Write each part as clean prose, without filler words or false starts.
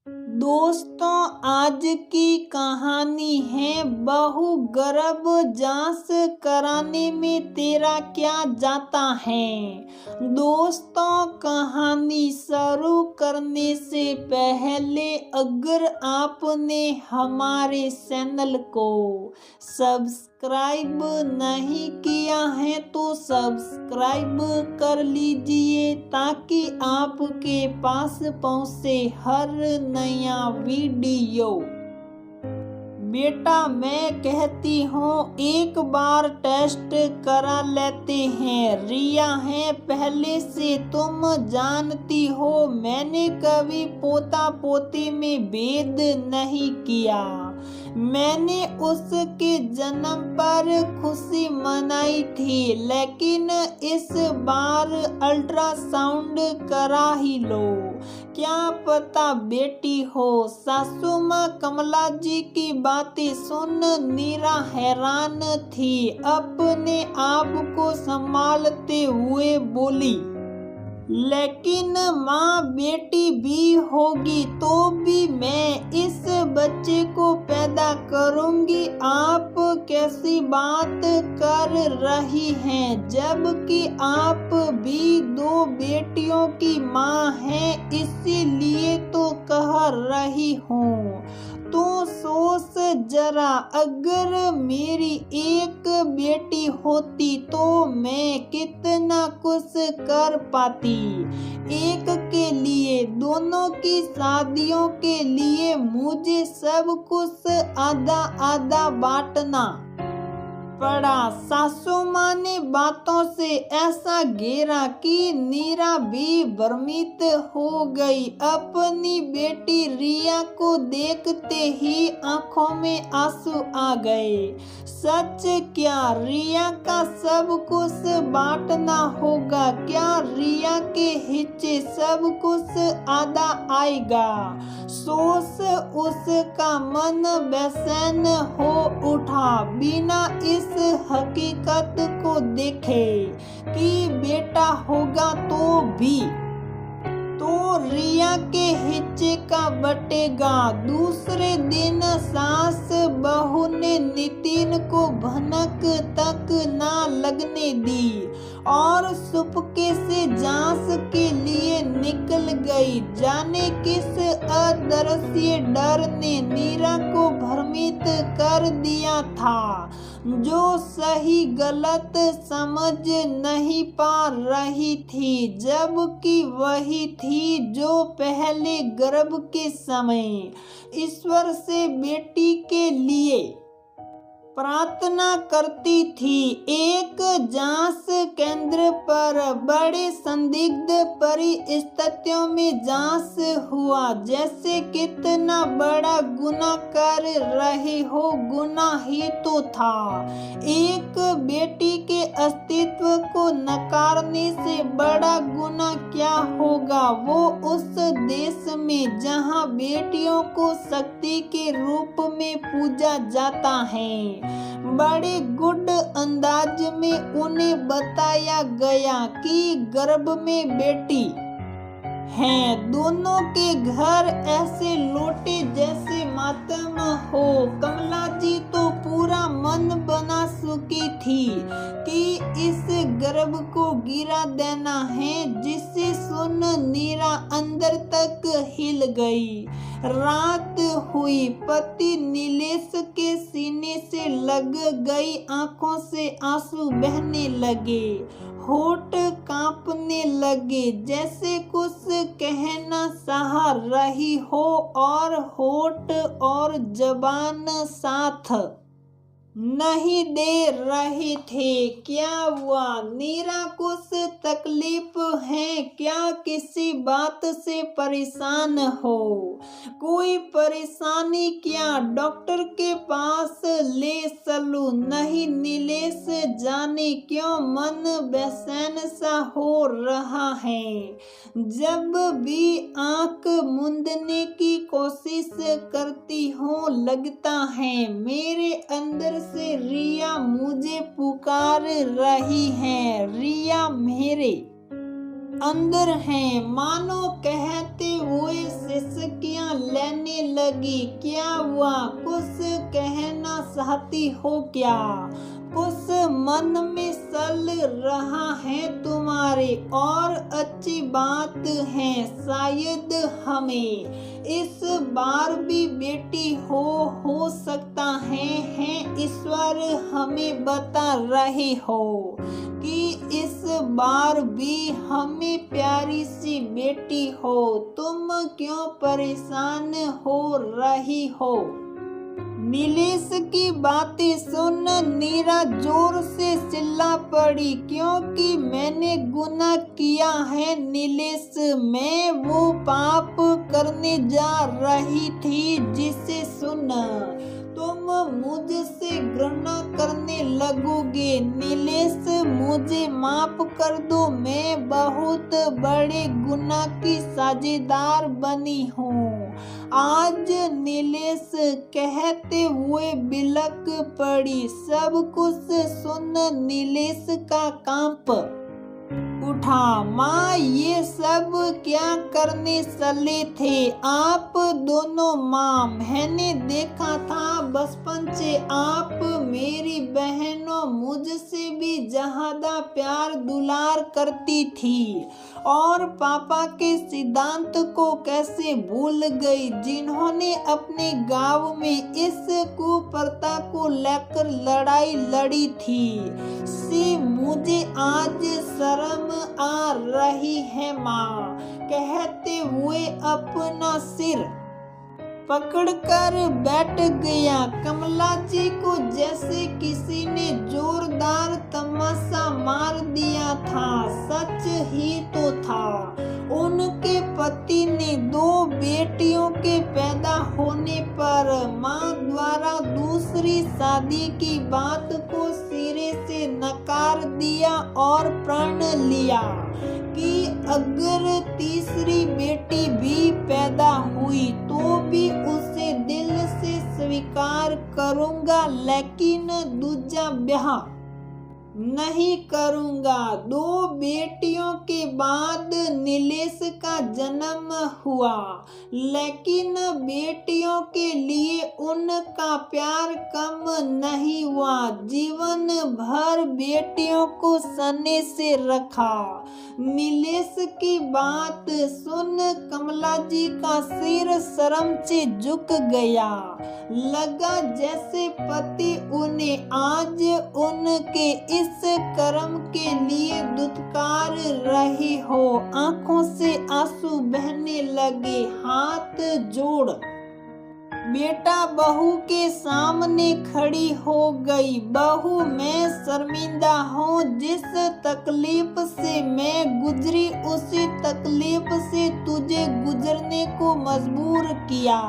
दोस्तों, आज की कहानी है बहू गर्भ जांच कराने में तेरा क्या जाता है। दोस्तों, कहानी शुरू करने से पहले अगर आपने हमारे चैनल को सब्सक्राइब नहीं किया है तो सब्सक्राइब कर लीजिए ताकि आपके पास पहुंचे हर नया वीडियो। बेटा, मैं कहती हूँ एक बार टेस्ट करा लेते हैं। रिया है, पहले से तुम जानती हो मैंने कभी पोता पोती में भेद नहीं किया। मैंने उसके जन्म पर खुशी मनाई थी, लेकिन इस बार अल्ट्रासाउंड करा ही लो। क्या पता बेटी हो। सासू माँ कमला जी की बातें सुन नीरा हैरान थी। अपने आप को संभालते हुए बोली, लेकिन माँ बेटी भी होगी तो भी मैं इस बच्चे को पैदा करूंगी। आप कैसी बात कर रही हैं, जबकि आप भी दो बेटियों की माँ हैं, इसीलिए तो कह रही हूँ। तो सोच जरा, अगर मेरी एक बेटी होती तो मैं कितना कुछ कर पाती। एक के लिए, दोनों की शादियों के लिए मुझे सब कुछ आधा आधा बांटना पड़ा। सासू माँ ने बातों से ऐसा घेरा कि नीरा भी भ्रमित हो गई। अपनी बेटी रिया को देखते ही आंखों में आंसू आ गए। सच क्या रिया का सब कुछ बांटना होगा? क्या रिया के हिस्से सब कुछ आधा आएगा? सोच उसका मन बेचैन हो उठा, बिना इस हकीकत को देखे कि बेटा होगा तो भी तो रिया के हिस्से का बटेगा। दूसरे दिन सास बहू ने नितिन को भनक तक ना लगने दी और सुपके से जांच के लिए निकल गई। जाने किस अदृश्य डर ने नीरा को भ्रमित कर दिया था, जो सही गलत समझ नहीं पा रही थी, जबकि वही थी जो पहले गर्भ के समय ईश्वर से बेटी के लिए प्रार्थना करती थी। एक जांच केंद्र पर बड़े संदिग्ध परिस्थितियों में जांच हुआ, जैसे कितना बड़ा गुनाह कर रहे हो। गुनाह ही तो था। एक बेटी के अस्तित्व को नकारने से बड़ा गुनाह क्या होगा। वो उस देश में जहां बेटियों को शक्ति के रूप में पूजा जाता है। बड़े गुड अंदाज में उन्हें बताया गया कि गर्भ में बेटी हैं। दोनों के घर ऐसे लौटे जैसे मातम हो। कमला जी तो पूरा मन बना चुकी थी कि इस गर्भ को गिरा देना है, जिसे सुन नीरा अंदर तक हिल गई। रात हुई, पति नीलेश के सीने से लग गई, आंखों से आंसू बहने लगे, होठ कांपने लगे, जैसे कुछ कहना चाह रही हो और होठ और जबान साथ नहीं दे रहे थे। क्या हुआ? नीरा कुछ तकलीफ है क्या? किसी बात से परेशान हो? कोई परेशानी क्या? डॉक्टर के पास ले चलूं? नहीं नीलेश, जाने क्यों मन बेचैन सा हो रहा है। जब भी आंख मूंदने की कोशिश करती हूँ, लगता है मेरे अंदर से रिया मुझे पुकार रही है। रिया मेरे अंदर है, मानो कहते हुए सिसकियां लेने लगी। क्या हुआ, कुछ कहना चाहती हो क्या? कुछ मन में चल रहा है तुम्हारे, और अच्छी बात है, शायद हमें इस बार भी बेटी हो सकता है ईश्वर हमें बता रहे हो कि इस बार भी हमें प्यारी सी बेटी हो। तुम क्यों परेशान हो रही हो? नीलेश की बातें सुन नीरा जोर से चिल्ला पड़ी, क्योंकि मैंने गुनाह किया है नीलेश। मैं वो पाप करने जा रही थी जिसे सुन तुम मुझसे घृणा करने लगोगे। नीलेश, मुझे माफ कर दो, मैं बहुत बड़े गुनाह की साझेदार बनी हूँ। आज नीलेश कहते हुए बिलक पड़ी। सब कुछ सुन नीलेश का कांप उठा। माँ, ये सब क्या करने चले थे आप दोनों? माँ, मैंने देखा था बचपन से आप मेरी बहनों मुझसे भी ज्यादा प्यार दुलार करती थी, और पापा के सिद्धांत को कैसे भूल गई, जिन्होंने अपने गांव में इस कुप्रथा को लेकर लड़ाई लड़ी थी। सी मुझे आज शर्म आ रही है माँ, कहते हुए अपना सिर पकड़कर बैठ गया। कमला जी को जैसे किसी ने जोरदार तमाचा मार दिया था। सच ही तो था, उनके पति ने 2 बेटियों के पैदा होने पर माँ द्वारा दूसरी शादी की बात को सिरे से नकार दिया और प्रण लिया कि अगर तीसरी बेटी भी पैदा हुई तो भी उसे दिल से स्वीकार करूंगा, लेकिन दूजा ब्याह नहीं करूंगा। 2 बेटियों के बाद नीलेश का जन्म हुआ, लेकिन बेटियों के लिए उनका प्यार कम नहीं हुआ। जीवन भर बेटियों को सने से रखा। नीलेश की बात सुन कमला जी का सिर शर्म से झुक गया। लगा जैसे पति उन्हें आज उनके इस कर्म के लिए दुत्कार रहे हो। आंखों से आंसू बहने लगे। हाथ जोड़ बेटा बहू के सामने खड़ी हो गई। बहू, मैं शर्मिंदा हूँ। जिस तकलीफ से मैं गुजरी उसी तकलीफ से तुझे गुजरने को मजबूर किया।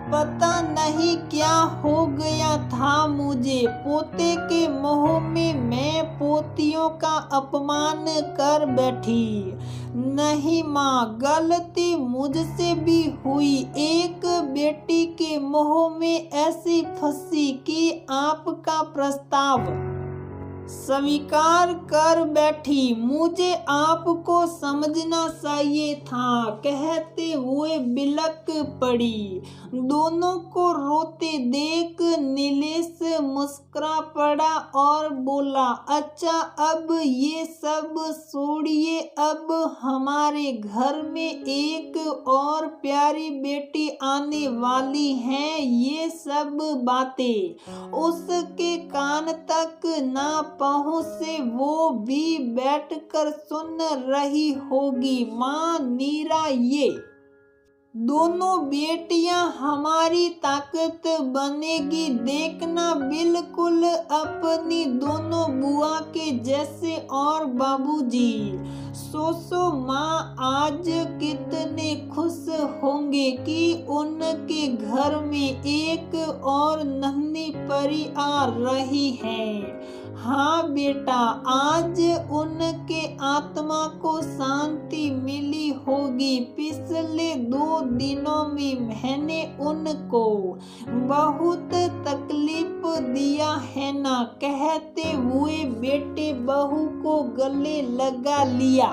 पता नहीं क्या हो गया था मुझे। पोते के मोह में मैं पोतियों का अपमान कर बैठी। नहीं माँ, गलती मुझसे भी हुई। एक बेटी के मोह में ऐसी फंसी कि आपका प्रस्ताव स्वीकार कर बैठी। मुझे आपको समझना चाहिए था, कहते हुए बिलक पड़ी। दोनों को रोते देख नीलेश मुस्कुरा पड़ा और बोला, अच्छा अब ये सब छोड़िए। अब हमारे घर में एक और प्यारी बेटी आने वाली है। ये सब बातें उसके कान तक ना पहुँचे, वो भी बैठकर सुन रही होगी। माँ नीरा, ये दोनों बेटियां हमारी ताकत बनेगी। देखना बिल्कुल अपनी दोनों बुआ के जैसे। और बाबूजी, सोचो माँ आज कितने खुश होंगे कि उनके घर में एक और नन्ही परी आ रही है। हाँ बेटा, आज उनके आत्मा को शांति मिली होगी। पिछले 2 दिनों में मैंने उनको बहुत तकलीफ दिया है ना, कहते हुए बेटे बहू को गले लगा लिया।